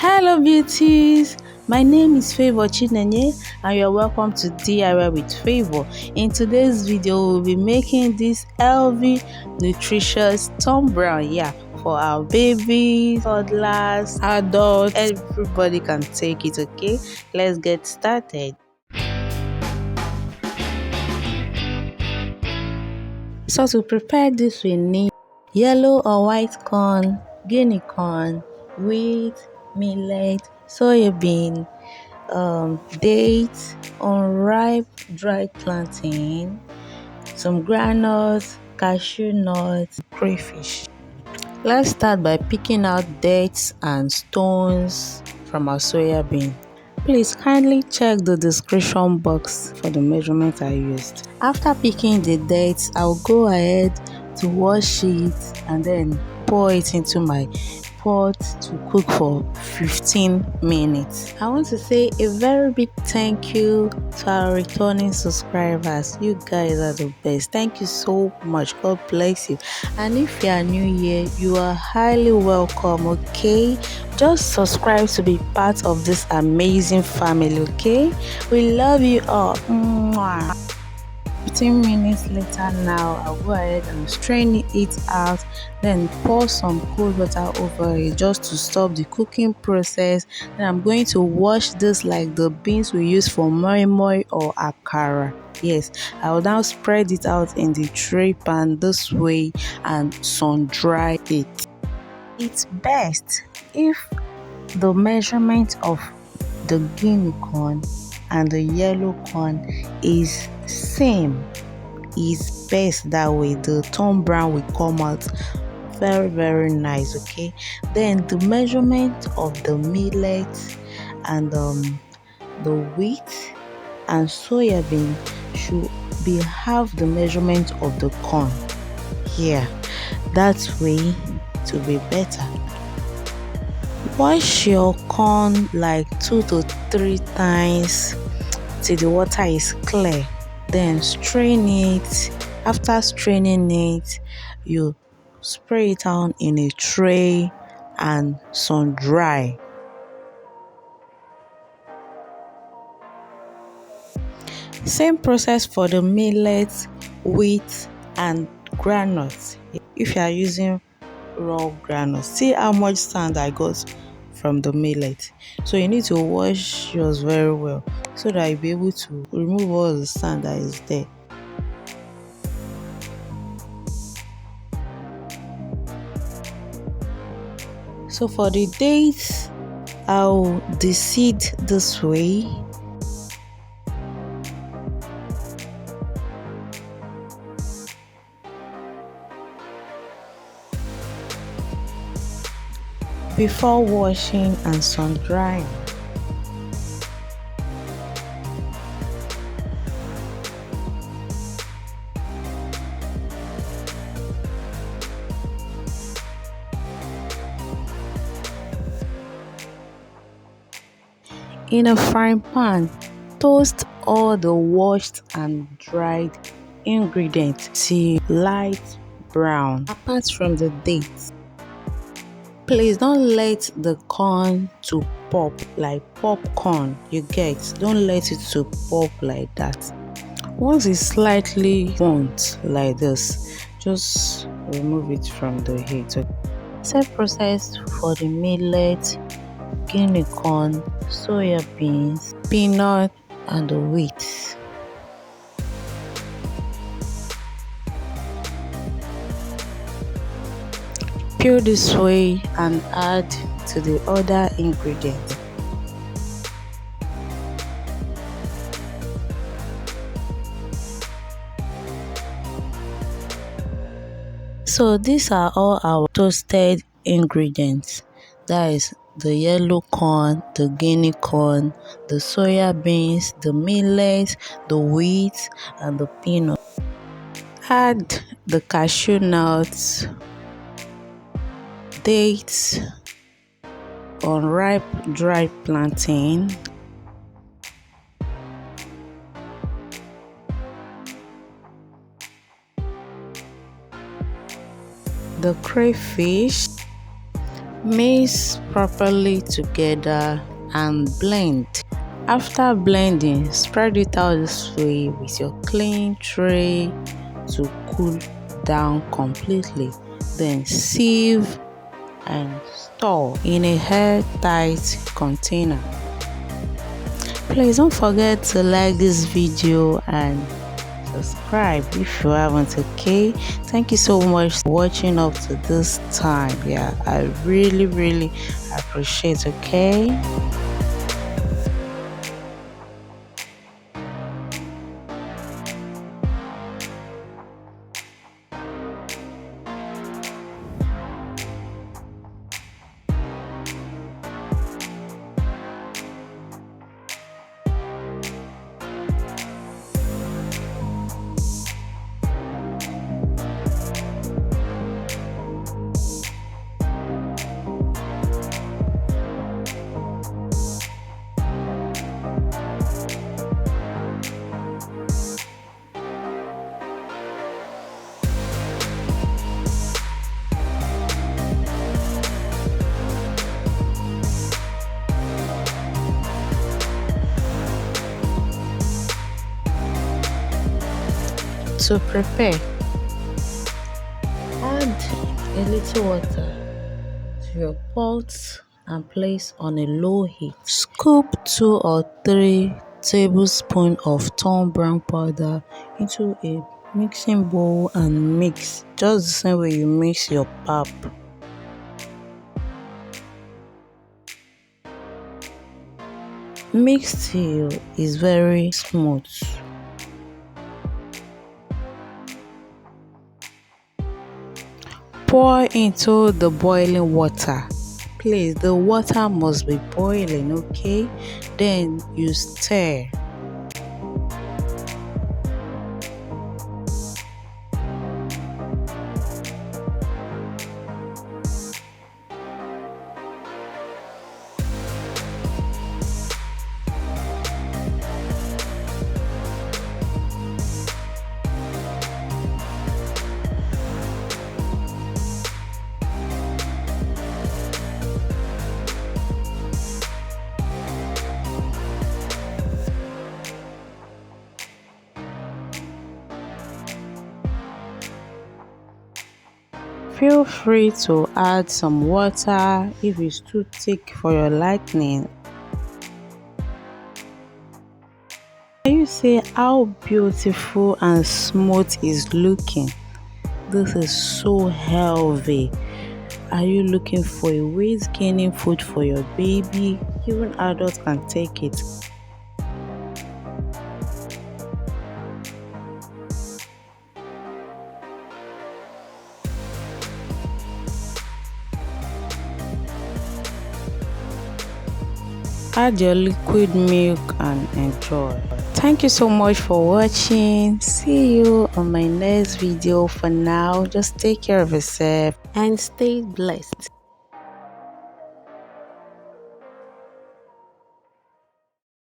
Hello beauties, my name is Favor Chinenye and you are welcome to DIY with Favor. In today's video we'll be making this healthy nutritious Tom Brown for our babies, toddlers, adults, everybody can take it. Okay, let's get started. So to prepare this we need yellow or white corn, guinea corn, wheat, millet, soybean, dates, unripe dried plantain, some granules, cashew nuts, crayfish. Let's start by picking out dates and stones from our soybean. Please kindly check the description box for the measurement I used. After picking the dates, I'll go ahead to wash it and then pour it into my pot to cook for 15 minutes. I want to say a very big thank you to our returning subscribers. You guys are the best. Thank you so much. God bless you. And if you are new here, you are highly welcome. Okay, just subscribe to be part of this amazing family. Okay, we love you all. Mwah. 15 minutes later now, I'll go ahead and strain it out, then pour some cold water over it just to stop the cooking process. Then I'm going to wash this like the beans we use for moi moi or akara. Yes, I will now spread it out in the tray pan this way and sun dry it. It's best if the measurement of the guinea corn and the yellow corn is same. Is best that way. The Tom Brown will come out very nice. Okay, then the measurement of the millet and the wheat and soybean should be half the measurement of the corn. Here, that way to be better. Wash your corn like 2 to 3 times till the water is clear. Then strain it. After straining it, you spray it on in a tray and sun dry. Same process for the millet, wheat and granules. If you are using raw granules, see how much sand I got from the millet. So you need to wash yours very well so that you'll be able to remove all the sand that is there. So for the dates, I'll deseed this way. Before washing and sun drying. In a frying pan, toast all the washed and dried ingredients till light brown, apart from the dates. Please don't let the corn to pop like popcorn. You get, don't let it to pop like that. Once it's slightly burnt like this, just remove it from the heat. Same process for the millet, guinea corn, soya beans, peanut and the wheat. Peel this way and add to the other ingredients. So these are all our toasted ingredients. That is the yellow corn, the guinea corn, the soya beans, the millet, the wheat and the peanut. Add the cashew nuts, dates, unripe dried plantain, the crayfish, Mix properly together and blend. After blending, spread it out this way with your clean tray to cool down completely. Then sieve and store in a airtight container. Please don't forget to like this video and subscribe if you haven't. Okay, thank you so much for watching up to this time. Yeah, I really appreciate. Okay. To prepare, add a little water to your pot and place on a low heat. Scoop 2 or 3 tablespoons of turn brown powder into a mixing bowl and mix just the same way you mix your pap. Mix till it's very smooth. Pour into the boiling water. Please, the water must be boiling, okay? Then you stir. Feel free to add some water if it's too thick for your liking. Can you see how beautiful and smooth it's looking? This is so healthy. Are you looking for a weight gaining food for your baby? Even adults can take it. Add your liquid milk and enjoy. Thank you so much for watching. See you on my next video. For now, just take care of yourself and stay blessed.